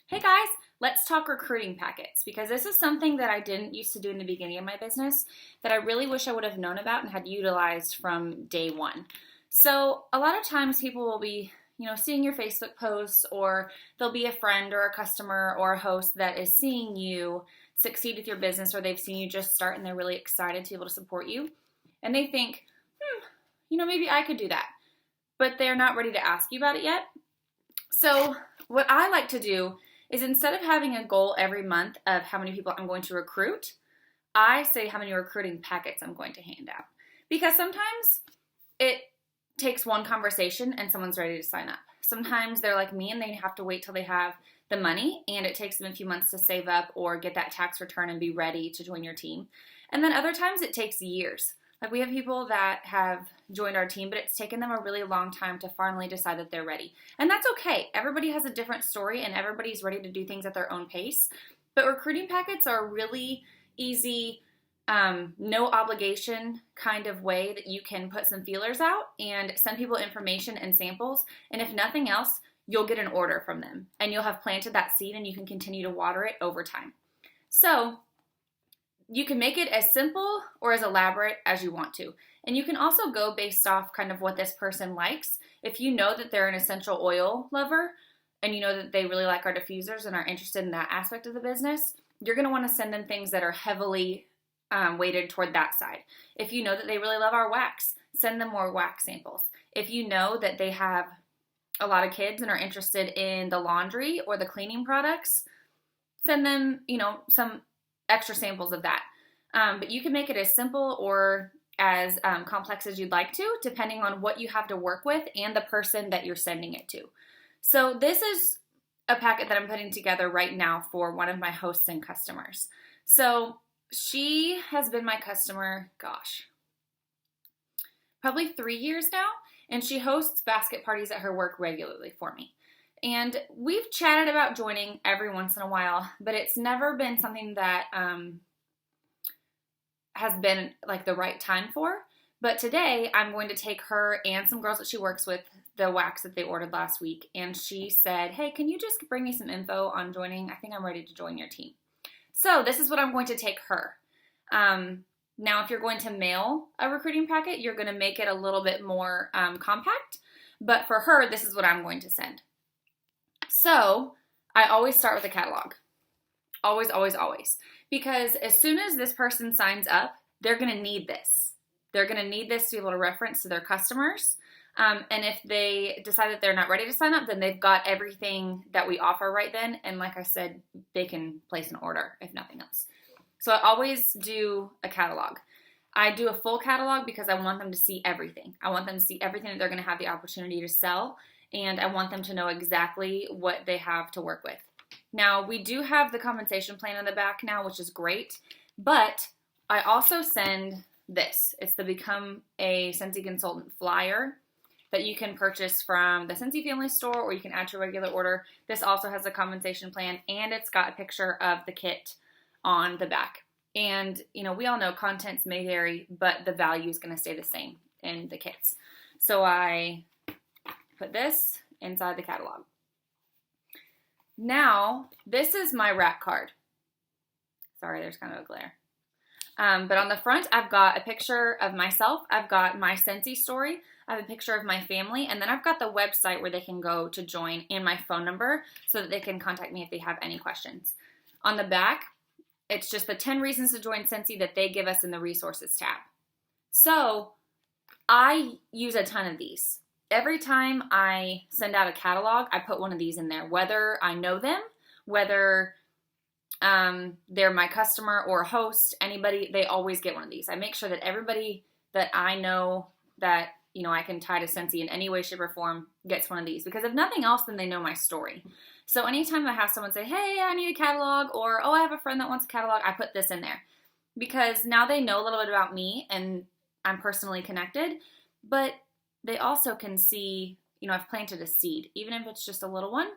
Hey guys, let's talk recruiting packets because this is something that I didn't used to do in the beginning of my business that I really wish I would have known about and had utilized from day one. So, a lot of times people will be, seeing your Facebook posts, or there'll be a friend or a customer or a host that is seeing you succeed with your business, or they've seen you just start and they're really excited to be able to support you. And they think, maybe I could do that. But they're not ready to ask you about it yet. So, what I like to do is instead of having a goal every month of how many people I'm going to recruit, I say how many recruiting packets I'm going to hand out. Because sometimes it takes one conversation and someone's ready to sign up. Sometimes they're like me and they have to wait till they have the money and it takes them a few months to save up or get that tax return and be ready to join your team. And then other times it takes years. Like we have people that have joined our team, but it's taken them a really long time to finally decide that they're ready. And that's okay. Everybody has a different story and everybody's ready to do things at their own pace. But recruiting packets are a really easy, no obligation kind of way that you can put some feelers out and send people information and samples. And if nothing else, you'll get an order from them and you'll have planted that seed and you can continue to water it over time. So you can make it as simple or as elaborate as you want to. And you can also go based off kind of what this person likes. If you know that they're an essential oil lover and you know that they really like our diffusers and are interested in that aspect of the business, you're going to want to send them things that are heavily weighted toward that side. If you know that they really love our wax, send them more wax samples. If you know that they have a lot of kids and are interested in the laundry or the cleaning products, send them, some extra samples of that. But you can make it as simple or as complex as you'd like to, depending on what you have to work with and the person that you're sending it to. So this is a packet that I'm putting together right now for one of my hosts and customers. So she has been my customer, probably 3 years now, and she hosts basket parties at her work regularly for me. And we've chatted about joining every once in a while, but it's never been something that has been like the right time for. But today I'm going to take her and some girls that she works with the wax that they ordered last week. And she said, hey, can you just bring me some info on joining? I think I'm ready to join your team. So this is what I'm going to take her. Now, if you're going to mail a recruiting packet, you're going to make it a little bit more compact. But for her, this is what I'm going to send. So I always start with a catalog. Always, always, always. Because as soon as this person signs up, they're going to need this. They're going to need this to be able to reference to their customers. And if they decide that they're not ready to sign up, then they've got everything that we offer right then. And like I said, they can place an order if nothing else. So I always do a catalog. I do a full catalog because I want them to see everything. I want them to see everything that they're going to have the opportunity to sell. And I want them to know exactly what they have to work with. Now, we do have the compensation plan in the back now, which is great. But I also send this. It's the Become a Scentsy Consultant flyer that you can purchase from the Scentsy Family Store, or you can add to your regular order. This also has a compensation plan, and it's got a picture of the kit on the back. And, we all know contents may vary, but the value is going to stay the same in the kits. So I put this inside the catalog. Now, this is my rack card. Sorry, there's kind of a glare. But on the front, I've got a picture of myself. I've got my Scentsy story. I have a picture of my family. And then I've got the website where they can go to join and my phone number so that they can contact me if they have any questions. On the back, it's just the 10 reasons to join Scentsy that they give us in the resources tab. So I use a ton of these. Every time I send out a catalog, I put one of these in there, whether I know them, whether they're my customer or host, anybody, they always get one of these. I make sure that everybody that I know that, I can tie to Scentsy in any way, shape, or form gets one of these. Because if nothing else, then they know my story. So anytime I have someone say, hey, I need a catalog, or, oh, I have a friend that wants a catalog, I put this in there. Because now they know a little bit about me and I'm personally connected, but they also can see, I've planted a seed, even if it's just a little one.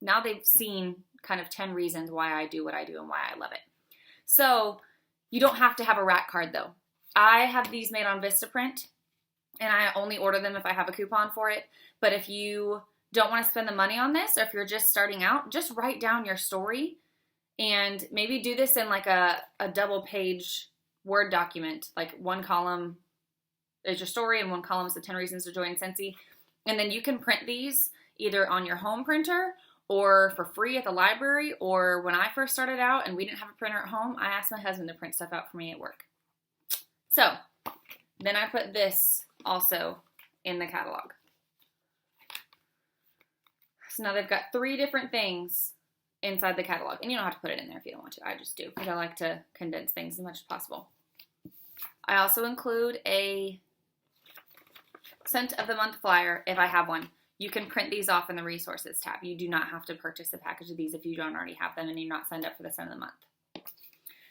Now they've seen kind of 10 reasons why I do what I do and why I love it. So you don't have to have a rack card though. I have these made on Vistaprint and I only order them if I have a coupon for it. But if you don't want to spend the money on this, or if you're just starting out, just write down your story and maybe do this in like a double page Word document. Like one column is your story and one column is the 10 reasons to join Scentsy. And then you can print these either on your home printer or for free at the library, or when I first started out and we didn't have a printer at home, I asked my husband to print stuff out for me at work. So then I put this also in the catalog. So now they've got 3 different things inside the catalog. And you don't have to put it in there if you don't want to. I just do because I like to condense things as much as possible. I also include a scent of the month flyer if I have one. You can print these off in the resources tab. You do not have to purchase a package of these if you don't already have them and you're not signed up for the scent of the month.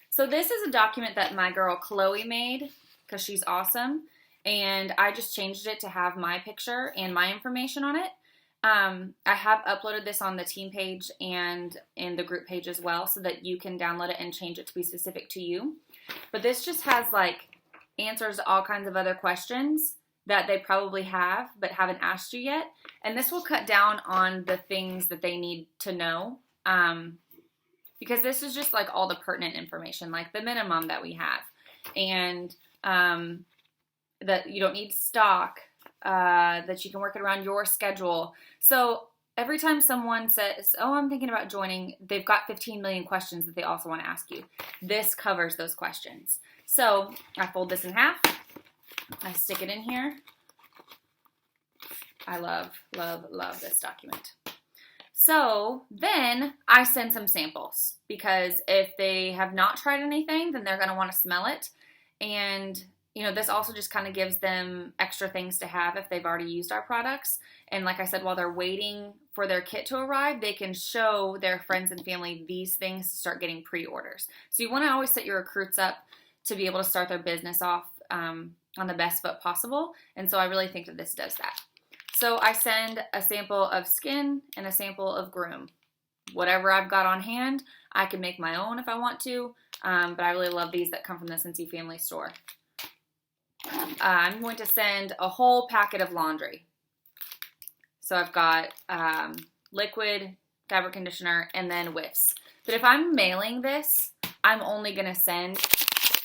So this is a document that my girl Chloe made because she's awesome. And I just changed it to have my picture and my information on it. I have uploaded this on the team page and in the group page as well so that you can download it and change it to be specific to you. But this just has like answers to all kinds of other questions that they probably have but haven't asked you yet. And this will cut down on the things that they need to know because this is just like all the pertinent information, like the minimum that we have and that you don't need stock, that you can work it around your schedule. So every time someone says, oh, I'm thinking about joining, they've got 15 million questions that they also want to ask you. This covers those questions. So I fold this in half. I stick it in here. I love, love, love this document. So then I send some samples because if they have not tried anything, then they're going to want to smell it. And you know, this also just kind of gives them extra things to have if they've already used our products. And like I said, while they're waiting for their kit to arrive, they can show their friends and family these things to start getting pre-orders. So you want to always set your recruits up to be able to start their business off on the best foot possible. And so I really think that this does that. So I send a sample of Skin and a sample of Groom. Whatever I've got on hand, I can make my own if I want to. But I really love these that come from the Scentsy family store. I'm going to send a whole packet of laundry. So I've got liquid, fabric conditioner, and then whiffs. But if I'm mailing this, I'm only going to send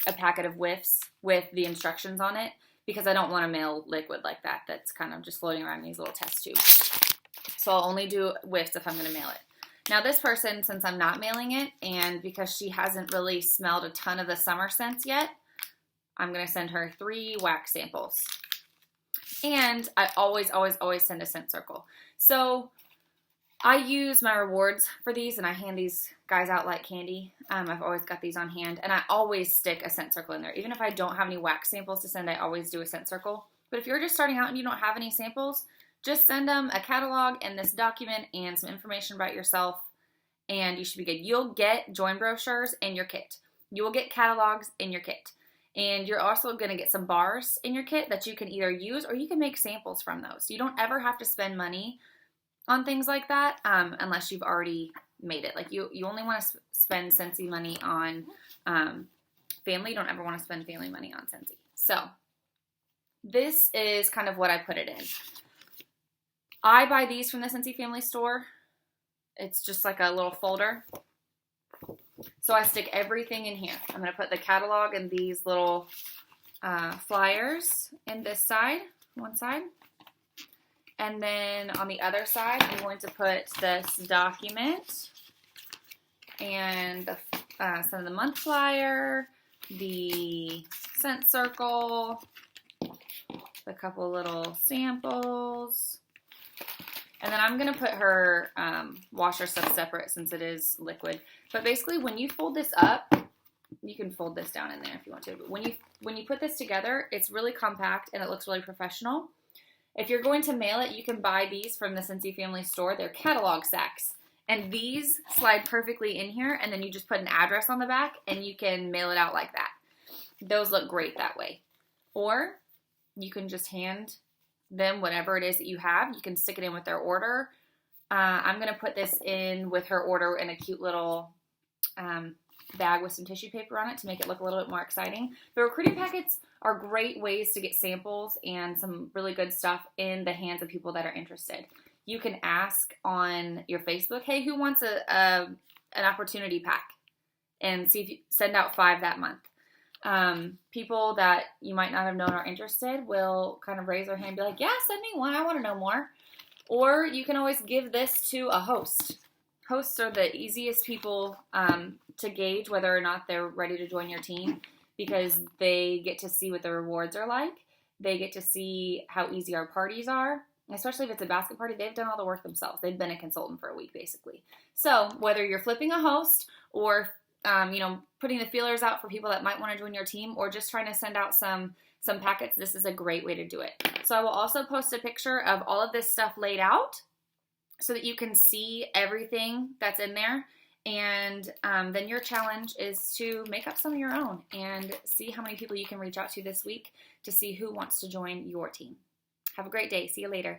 a packet of whiffs with the instructions on it because I don't want to mail liquid like that. That's kind of just floating around in these little test tubes. So I'll only do whiffs if I'm going to mail it. Now this person, since I'm not mailing it, and because she hasn't really smelled a ton of the summer scents yet, I'm going to send her 3 wax samples. And I always, always, always send a scent circle. So I use my rewards for these, and I hand these guys out like candy. I've always got these on hand, and I always stick a scent circle in there. Even if I don't have any wax samples to send, I always do a scent circle. But if you're just starting out and you don't have any samples, just send them a catalog and this document and some information about yourself, and you should be good. You'll get join brochures in your kit. You will get catalogs in your kit. And you're also going to get some bars in your kit that you can either use or you can make samples from those. You don't ever have to spend money on things like that unless you've already made it. Like you only want to spend Scentsy money on family. You don't ever want to spend family money on Scentsy. So this is kind of what I put it in. I buy these from the Scentsy family store. It's just like a little folder. So I stick everything in here. I'm going to put the catalog and these little flyers in this side, one side. And then on the other side, I'm going to put this document and the scent of the month flyer, the scent circle, a couple little samples. And then I'm going to put her washer stuff separate since it is liquid. But basically, when you fold this up, you can fold this down in there if you want to. But when you put this together, it's really compact and it looks really professional. If you're going to mail it, you can buy these from the Scentsy family store. They're catalog sacks. And these slide perfectly in here, and then you just put an address on the back, and you can mail it out like that. Those look great that way. Or you can just hand them whatever it is that you have. You can stick it in with their order. I'm going to put this in with her order in a cute little bag with some tissue paper on it to make it look a little bit more exciting. The recruiting packets are great ways to get samples and some really good stuff in the hands of people that are interested. you can ask on your Facebook, hey, who wants an opportunity pack? And see if you send out 5 that month. People that you might not have known are interested will kind of raise their hand and be like, yeah, send me one. I want to know more. Or you can always give this to a host. Hosts are the easiest people to gauge whether or not they're ready to join your team, because they get to see what the rewards are like. They get to see how easy our parties are. Especially if it's a basket party, they've done all the work themselves. They've been a consultant for a week, basically. So whether you're flipping a host or putting the feelers out for people that might want to join your team, or just trying to send out some packets, this is a great way to do it. So I will also post a picture of all of this stuff laid out so that you can see everything that's in there. And then your challenge is to make up some of your own and see how many people you can reach out to this week to see who wants to join your team. Have a great day. See you later.